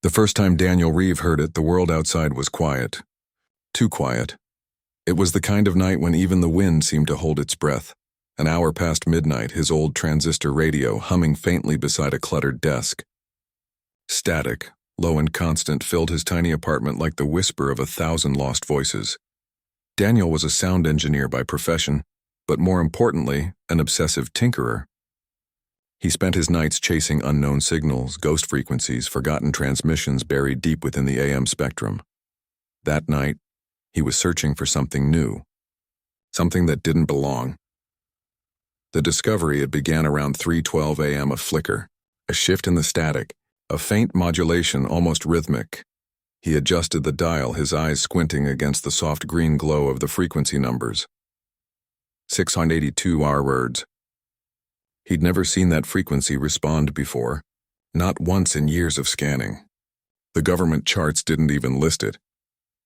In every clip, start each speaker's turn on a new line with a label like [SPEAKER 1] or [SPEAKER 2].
[SPEAKER 1] The first time Daniel Reeve heard it, the world outside was quiet. Too quiet. It was the kind of night when even the wind seemed to hold its breath. An hour past midnight, his old transistor radio humming faintly beside a cluttered desk. Static, low and constant, filled his tiny apartment like the whisper of 1,000 lost voices. Daniel was a sound engineer by profession, but more importantly, an obsessive tinkerer. He spent his nights chasing unknown signals, ghost frequencies, forgotten transmissions buried deep within the AM spectrum. That night, he was searching for something new, something that didn't belong. The discovery had began around 3:12 a.m. A flicker, a shift in the static, a faint modulation almost rhythmic. He adjusted the dial, his eyes squinting against the soft green glow of the frequency numbers. 682 R words. He'd never seen that frequency respond before, not once in years of scanning. The government charts didn't even list it.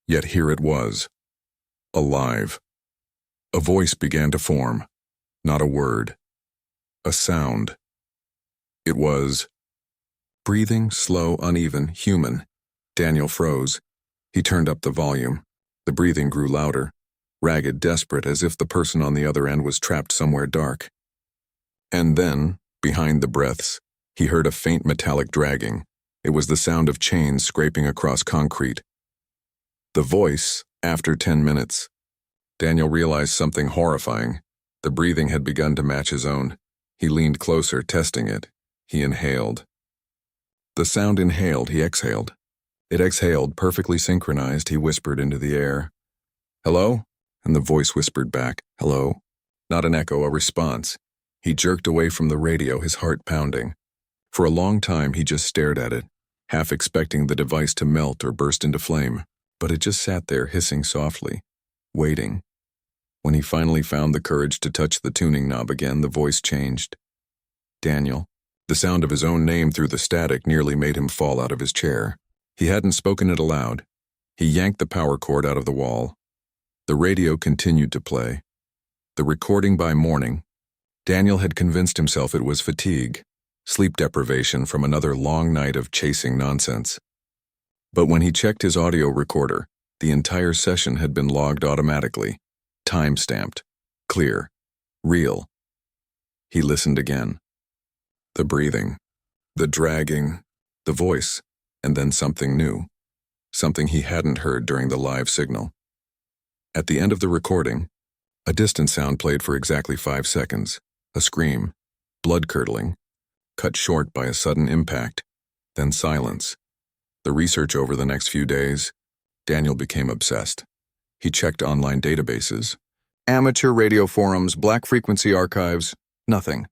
[SPEAKER 1] Yet here it was, alive. A voice began to form, not a word, a sound. It was breathing, slow, uneven, human. Daniel froze. He turned up the volume. The breathing grew louder, ragged, desperate, as if the person on the other end was trapped somewhere dark. And then, behind the breaths, he heard a faint metallic dragging. It was the sound of chains scraping across concrete. The voice, after 10 minutes. Daniel realized something horrifying. The breathing had begun to match his own. He leaned closer, testing it. He inhaled. The sound inhaled, he exhaled. It exhaled, perfectly synchronized. He whispered into the air, "Hello?" And the voice whispered back, "Hello?" Not an echo, a response. He jerked away from the radio, his heart pounding. For a long time, he just stared at it, half expecting the device to melt or burst into flame. But it just sat there, hissing softly, waiting. When he finally found the courage to touch the tuning knob again, the voice changed. Daniel. The sound of his own name through the static nearly made him fall out of his chair. He hadn't spoken it aloud. He yanked the power cord out of the wall. The radio continued to play. The recording by morning. Daniel had convinced himself it was fatigue, sleep deprivation from another long night of chasing nonsense. But when he checked his audio recorder, the entire session had been logged automatically, time-stamped, clear, real. He listened again. The breathing, the dragging, the voice, and then something new, something he hadn't heard during the live signal. At the end of the recording, a distant sound played for exactly 5 seconds, a scream, blood-curdling, cut short by a sudden impact, then silence. The research over the next few days, Daniel became obsessed. He checked online databases, amateur radio forums, black frequency archives, nothing.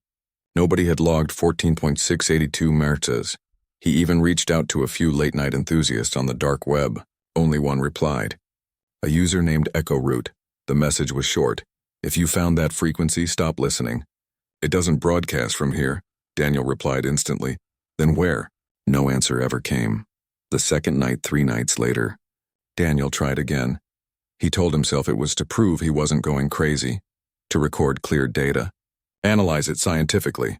[SPEAKER 1] Nobody had logged 14.682 Mertzes. He even reached out to a few late-night enthusiasts on the dark web. Only one replied. A user named Echo Root. The message was short. "If you found that frequency, stop listening." "It doesn't broadcast from here," Daniel replied instantly. "Then where?" No answer ever came. The second night, 3 nights later, Daniel tried again. He told himself it was to prove he wasn't going crazy, to record clear data, analyze it scientifically.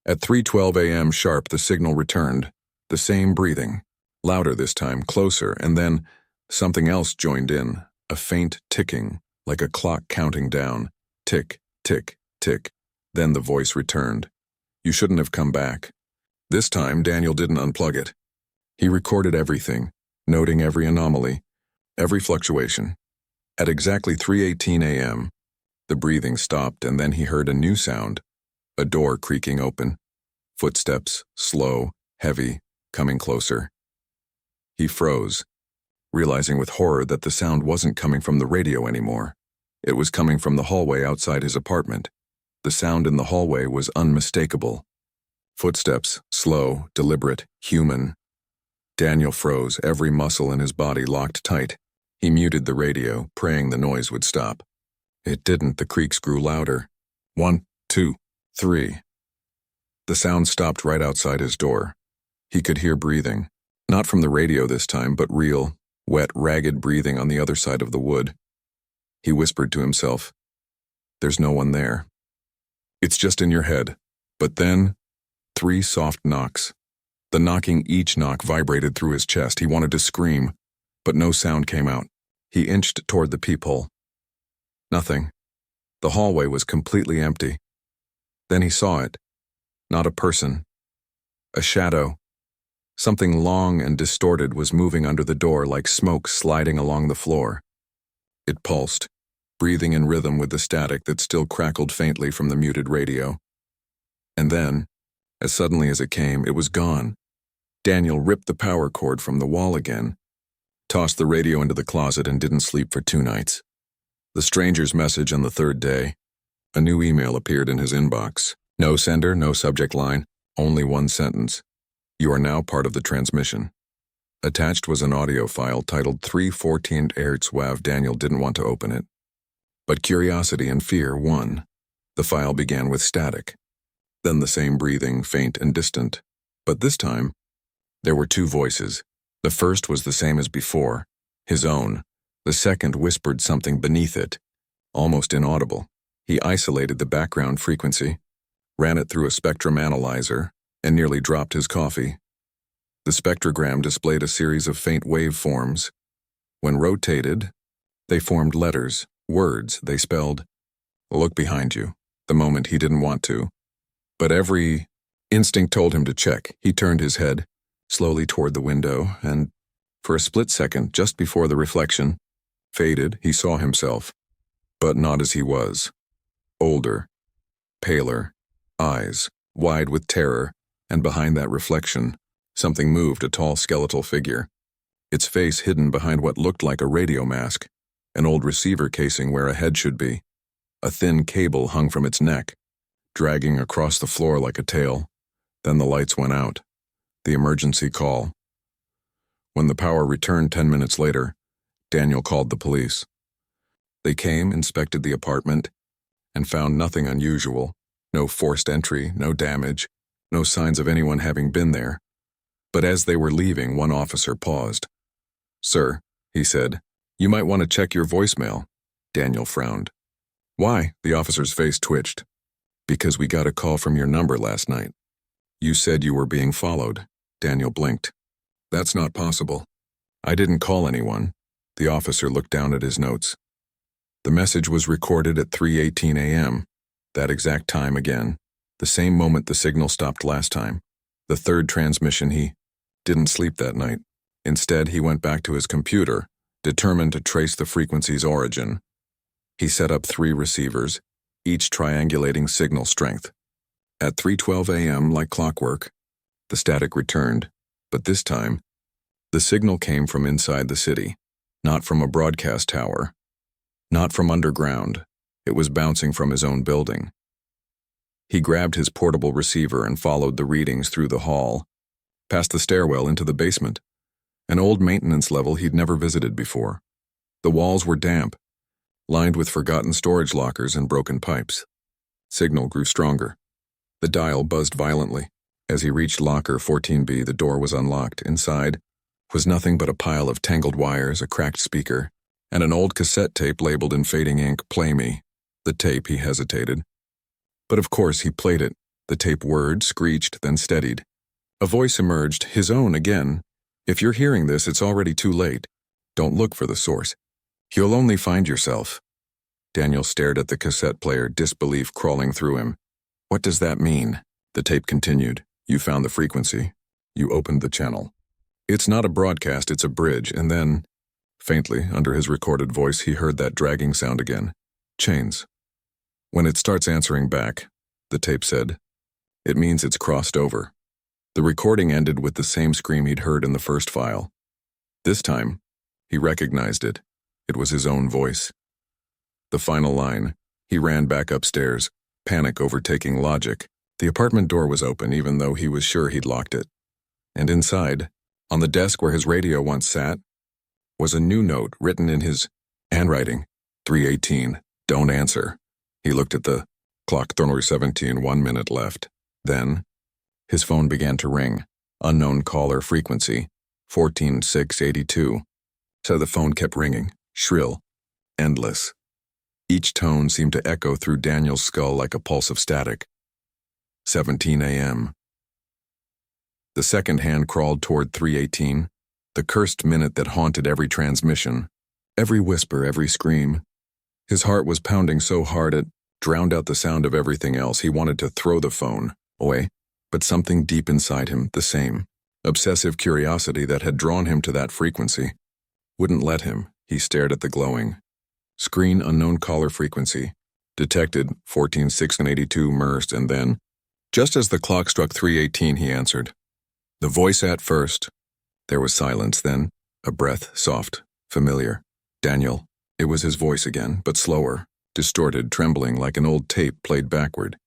[SPEAKER 1] At 3:12 a.m. sharp, the signal returned. The same breathing, louder this time, closer, and then something else joined in, a faint ticking, like a clock counting down. Tick, tick, tick. Then the voice returned. "You shouldn't have come back." This time, Daniel didn't unplug it. He recorded everything, noting every anomaly, every fluctuation. At exactly 3:18 a.m., the breathing stopped, and then he heard a new sound, a door creaking open, footsteps, slow, heavy, coming closer. He froze, realizing with horror that the sound wasn't coming from the radio anymore. It was coming from the hallway outside his apartment. The sound in the hallway was unmistakable. Footsteps, slow, deliberate, human. Daniel froze, every muscle in his body locked tight. He muted the radio, praying the noise would stop. It didn't. The creaks grew louder. 1, 2, 3. The sound stopped right outside his door. He could hear breathing. Not from the radio this time, but real, wet, ragged breathing on the other side of the wood. He whispered to himself, "There's no one there. It's just in your head." But then, 3 soft knocks. The knocking each knock vibrated through his chest. He wanted to scream, but no sound came out. He inched toward the peephole. Nothing. The hallway was completely empty. Then he saw it. Not a person. A shadow. Something long and distorted was moving under the door like smoke sliding along the floor. It pulsed, breathing in rhythm with the static that still crackled faintly from the muted radio. And then, as suddenly as it came, it was gone. Daniel ripped the power cord from the wall again, tossed the radio into the closet, and didn't sleep for 2 nights. The stranger's message on the 3rd day. A new email appeared in his inbox. No sender, no subject line, only one sentence. You are now part of the transmission. Attached was an audio file titled 314 Hertz WAV. Daniel didn't want to open it. But curiosity and fear won. The file began with static. Then the same breathing, faint and distant. But this time, there were 2 voices. The first was the same as before, his own. The second whispered something beneath it, almost inaudible. He isolated the background frequency, ran it through a spectrum analyzer, and nearly dropped his coffee. The spectrogram displayed a series of faint waveforms. When rotated, they formed letters, words. They spelled, "Look behind you," the moment he didn't want to. But every instinct told him to check. He turned his head slowly toward the window, and for a split second, just before the reflection faded, he saw himself, but not as he was. Older, paler, eyes wide with terror, and behind that reflection, something moved, a tall skeletal figure, its face hidden behind what looked like a radio mask, an old receiver casing where a head should be. A thin cable hung from its neck, dragging across the floor like a tail. Then the lights went out. The emergency call. When the power returned 10 minutes later, Daniel called the police. They came, inspected the apartment, and found nothing unusual. No forced entry, no damage, no signs of anyone having been there. But as they were leaving, one officer paused. "Sir," he said, "you might want to check your voicemail." Daniel frowned. "Why?" The officer's face twitched. "Because we got a call from your number last night. You said you were being followed." Daniel blinked. "That's not possible. I didn't call anyone." The officer looked down at his notes. The message was recorded at 3:18 a.m., that exact time again, the same moment the signal stopped last time. The 3rd transmission. He didn't sleep that night. Instead, he went back to his computer, determined to trace the frequency's origin. He set up 3 receivers, each triangulating signal strength. At 3:12 a.m., like clockwork, the static returned, but this time, the signal came from inside the city, not from a broadcast tower, not from underground. It was bouncing from his own building. He grabbed his portable receiver and followed the readings through the hall, past the stairwell into the basement, an old maintenance level he'd never visited before. The walls were damp, lined with forgotten storage lockers and broken pipes. Signal grew stronger. The dial buzzed violently. As he reached locker 14B, the door was unlocked. Inside was nothing but a pile of tangled wires, a cracked speaker, and an old cassette tape labeled in fading ink, "Play Me." The tape, he hesitated. But of course he played it. The tape whirred, screeched, then steadied. A voice emerged, his own again. "If you're hearing this, it's already too late. Don't look for the source. You'll only find yourself." Daniel stared at the cassette player, disbelief crawling through him. "What does that mean?" The tape continued. "You found the frequency. You opened the channel. It's not a broadcast, it's a bridge." And then, faintly, under his recorded voice, he heard that dragging sound again. "Chains. When it starts answering back," the tape said, "it means it's crossed over." The recording ended with the same scream he'd heard in the first file. This time, he recognized it. It was his own voice. The final line. He ran back upstairs, panic overtaking logic. The apartment door was open, even though he was sure he'd locked it. And inside, on the desk where his radio once sat, was a new note written in his handwriting. 3:18, don't answer. He looked at the clock, 3:17, 1 minute left. Then, his phone began to ring. Unknown caller frequency, 14682. So the phone kept ringing, shrill, endless. Each tone seemed to echo through Daniel's skull like a pulse of static. 17 a.m. The second hand crawled toward 318, the cursed minute that haunted every transmission, every whisper, every scream. His heart was pounding so hard it drowned out the sound of everything else. He wanted to throw the phone away, but something deep inside him, the same obsessive curiosity that had drawn him to that frequency, wouldn't let him. He stared at the glowing screen. Unknown caller frequency detected, 14,682 MERS, and then, just as the clock struck 318, he answered. The voice at first. There was silence, then a breath, soft, familiar. Daniel. It was his voice again, but slower, distorted, trembling like an old tape played backward.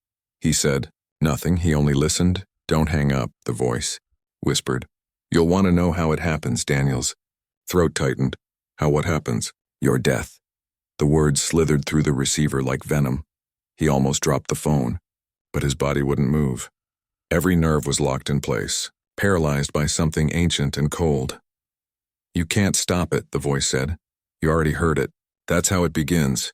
[SPEAKER 1] He said nothing. He only listened. Don't hang up, the voice whispered. You'll want to know how it happens. Daniel's throat tightened. How what happens? Your death. The words slithered through the receiver like venom. He almost dropped the phone, but his body wouldn't move. Every nerve was locked in place, paralyzed by something ancient and cold. You can't stop it, the voice said. You already heard it. That's how it begins.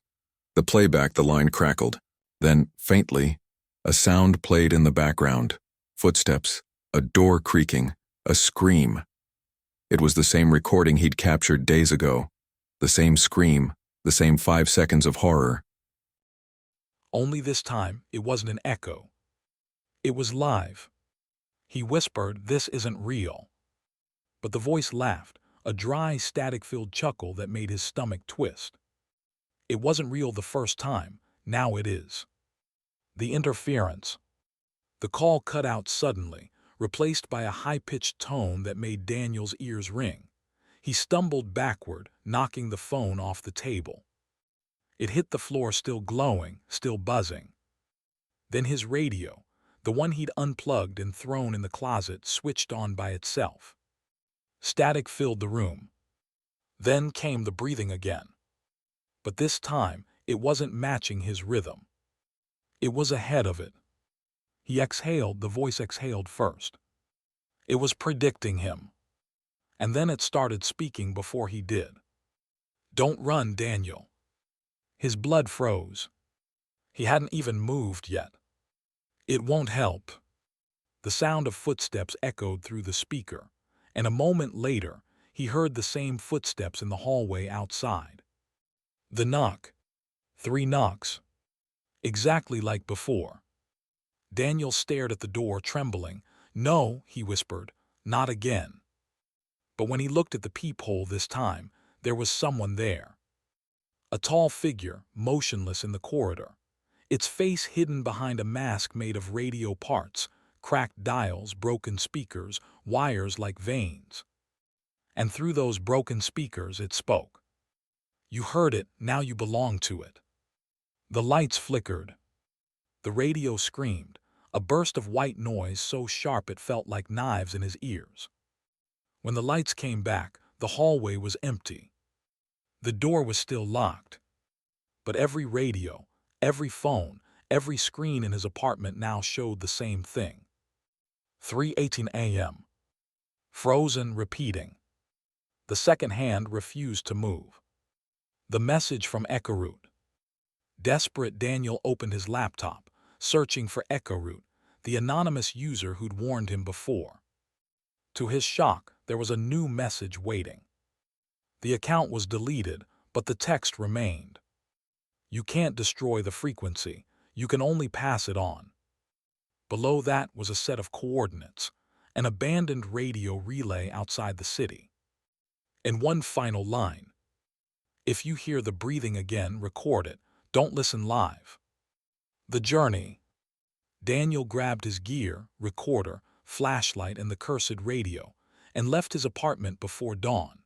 [SPEAKER 1] The playback, the line crackled. Then, faintly, a sound played in the background. Footsteps, a door creaking, a scream. It was the same recording he'd captured days ago. The same scream, the same 5 seconds of horror.
[SPEAKER 2] Only this time, it wasn't an echo. It was live. He whispered, "This isn't real." But the voice laughed, a dry, static-filled chuckle that made his stomach twist. It wasn't real the first time, now it is. The interference. The call cut out suddenly, replaced by a high-pitched tone that made Daniel's ears ring. He stumbled backward, knocking the phone off the table. It hit the floor, still glowing, still buzzing. Then his radio, the one he'd unplugged and thrown in the closet, switched on by itself. Static filled the room. Then came the breathing again. But this time, it wasn't matching his rhythm. It was ahead of it. He exhaled, the voice exhaled first. It was predicting him. And then it started speaking before he did. Don't run, Daniel. His blood froze. He hadn't even moved yet. It won't help. The sound of footsteps echoed through the speaker, and a moment later, he heard the same footsteps in the hallway outside. The knock. 3 knocks. Exactly like before. Daniel stared at the door, trembling. No, he whispered, not again. But when he looked at the peephole this time, there was someone there. A tall figure, motionless in the corridor, its face hidden behind a mask made of radio parts, cracked dials, broken speakers, wires like veins. And through those broken speakers it spoke. You heard it, now you belong to it. The lights flickered. The radio screamed, a burst of white noise so sharp it felt like knives in his ears. When the lights came back, the hallway was empty. The door was still locked. But every radio, every phone, every screen in his apartment now showed the same thing. 3:18 a.m. Frozen, repeating. The second hand refused to move. The message from Echoroot. Desperate, Daniel opened his laptop, searching for Echoroot, the anonymous user who'd warned him before. To his shock, there was a new message waiting. The account was deleted, but the text remained. You can't destroy the frequency, you can only pass it on. Below that was a set of coordinates, an abandoned radio relay outside the city. And one final line. If you hear the breathing again, record it, don't listen live. The journey. Daniel grabbed his gear, recorder, flashlight, and the cursed radio, and left his apartment before dawn.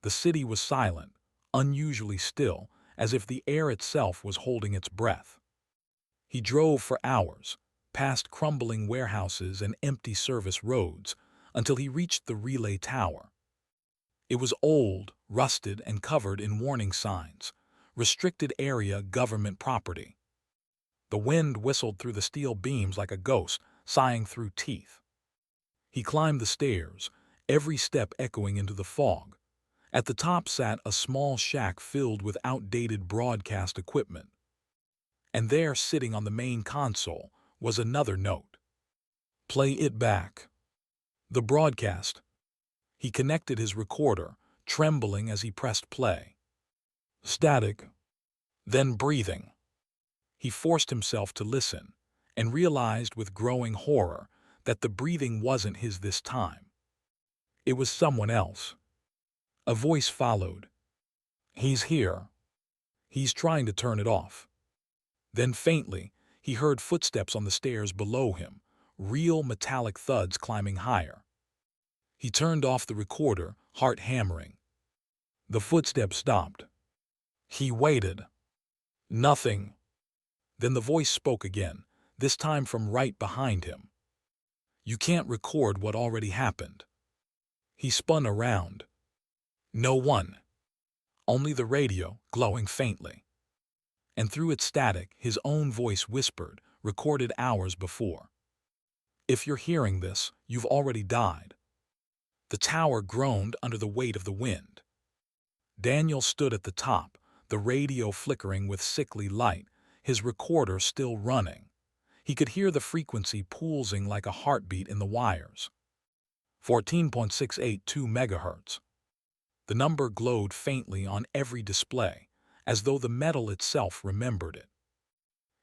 [SPEAKER 2] The city was silent, unusually still, as if the air itself was holding its breath. He drove for hours, past crumbling warehouses and empty service roads, until he reached the relay tower. It was old, rusted, and covered in warning signs. Restricted area, government property. The wind whistled through the steel beams like a ghost, sighing through teeth. He climbed the stairs, every step echoing into the fog. At the top sat a small shack filled with outdated broadcast equipment. And there, sitting on the main console, was another note. Play it back. The broadcast. He connected his recorder, trembling as he pressed play. Static. Then breathing. He forced himself to listen, and realized with growing horror that the breathing wasn't his this time. It was someone else. A voice followed. He's here. He's trying to turn it off. Then faintly, he heard footsteps on the stairs below him, real metallic thuds climbing higher. He turned off the recorder, heart hammering. The footsteps stopped. He waited. Nothing. Then the voice spoke again, this time from right behind him. You can't record what already happened. He spun around. No one. Only the radio, glowing faintly. And through its static, his own voice whispered, recorded hours before. If you're hearing this, you've already died. The tower groaned under the weight of the wind. Daniel stood at the top, the radio flickering with sickly light, his recorder still running. He could hear the frequency pulsing like a heartbeat in the wires. 14.682 megahertz. The number glowed faintly on every display, as though the metal itself remembered it.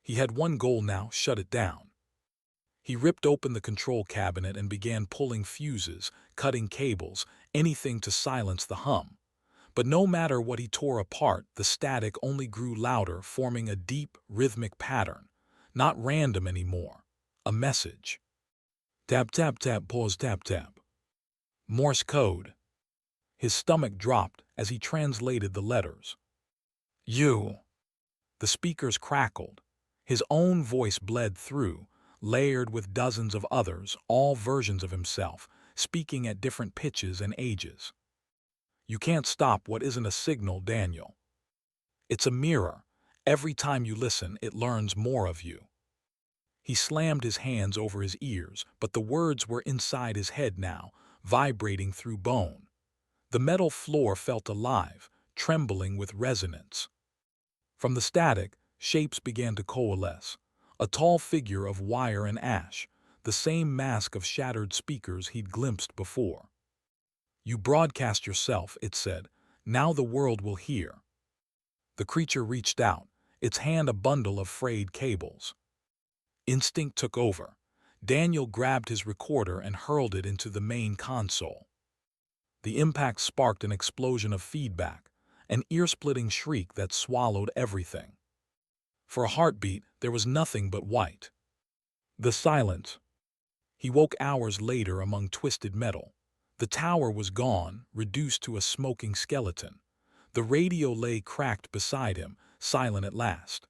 [SPEAKER 2] He had one goal now: shut it down. He ripped open the control cabinet and began pulling fuses, cutting cables, anything to silence the hum. But no matter what he tore apart, the static only grew louder, forming a deep, rhythmic pattern. Not random anymore. A message. Tap, tap, tap, pause, tap, tap. Morse code. His stomach dropped as he translated the letters. You. The speakers crackled. His own voice bled through, layered with dozens of others, all versions of himself, speaking at different pitches and ages. You can't stop what isn't a signal, Daniel. It's a mirror. Every time you listen, it learns more of you. He slammed his hands over his ears, but the words were inside his head now, vibrating through bone. The metal floor felt alive, trembling with resonance. From the static, shapes began to coalesce. A tall figure of wire and ash, the same mask of shattered speakers he'd glimpsed before. You broadcast yourself, it said. Now the world will hear. The creature reached out, its hand a bundle of frayed cables. Instinct took over. Daniel grabbed his recorder and hurled it into the main console. The impact sparked an explosion of feedback, an ear-splitting shriek that swallowed everything. For a heartbeat, there was nothing but white. The silence. He woke hours later among twisted metal. The tower was gone, reduced to a smoking skeleton. The radio lay cracked beside him, silent at last.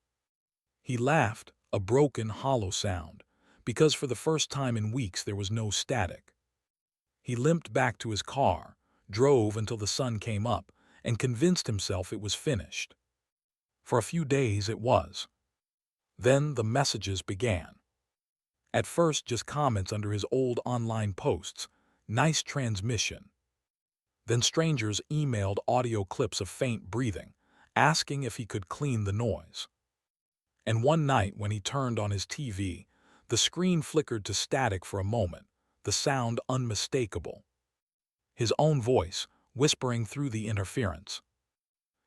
[SPEAKER 2] He laughed, a broken, hollow sound, because for the first time in weeks there was no static. He limped back to his car, drove until the sun came up, and convinced himself it was finished. For a few days it was. Then the messages began. At first just comments under his old online posts, nice transmission. Then strangers emailed audio clips of faint breathing, asking if he could clean the noise. And one night when he turned on his TV, the screen flickered to static for a moment, the sound unmistakable. His own voice, whispering through the interference.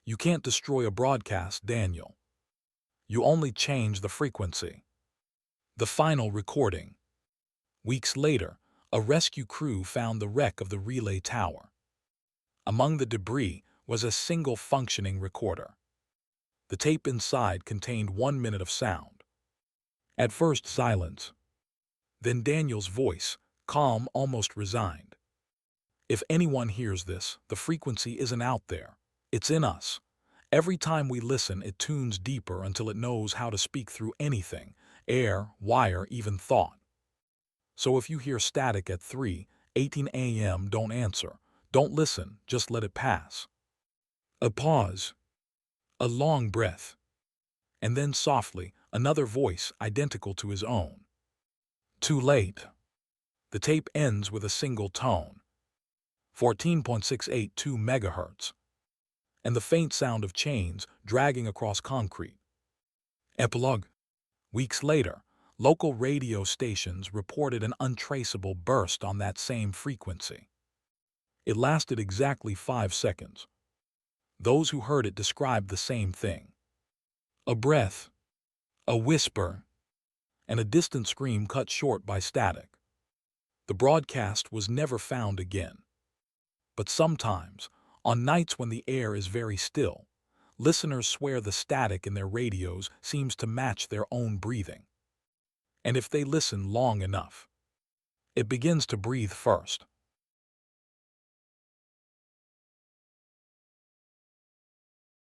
[SPEAKER 2] You can't destroy a broadcast, Daniel. You only change the frequency. The final recording. Weeks later, a rescue crew found the wreck of the relay tower. Among the debris was a single functioning recorder. The tape inside contained 1 minute of sound. At first silence. Then Daniel's voice, calm, almost resigned. If anyone hears this, the frequency isn't out there. It's in us. Every time we listen, it tunes deeper until it knows how to speak through anything, air, wire, even thought. So if you hear static at 3:18 a.m., don't answer. Don't listen, just let it pass. A pause. A long breath. And then softly, another voice identical to his own. Too late. The tape ends with a single tone. 14.682 megahertz. And the faint sound of chains dragging across concrete. Epilogue. Weeks later, Local radio stations reported an untraceable burst on that same frequency. It lasted exactly 5 seconds. Those who heard it described the same thing. A breath, a whisper, and a distant scream cut short by static. The broadcast was never found again. But sometimes, on nights when the air is very still, listeners swear the static in their radios seems to match their own breathing. And if they listen long enough, it begins to breathe first.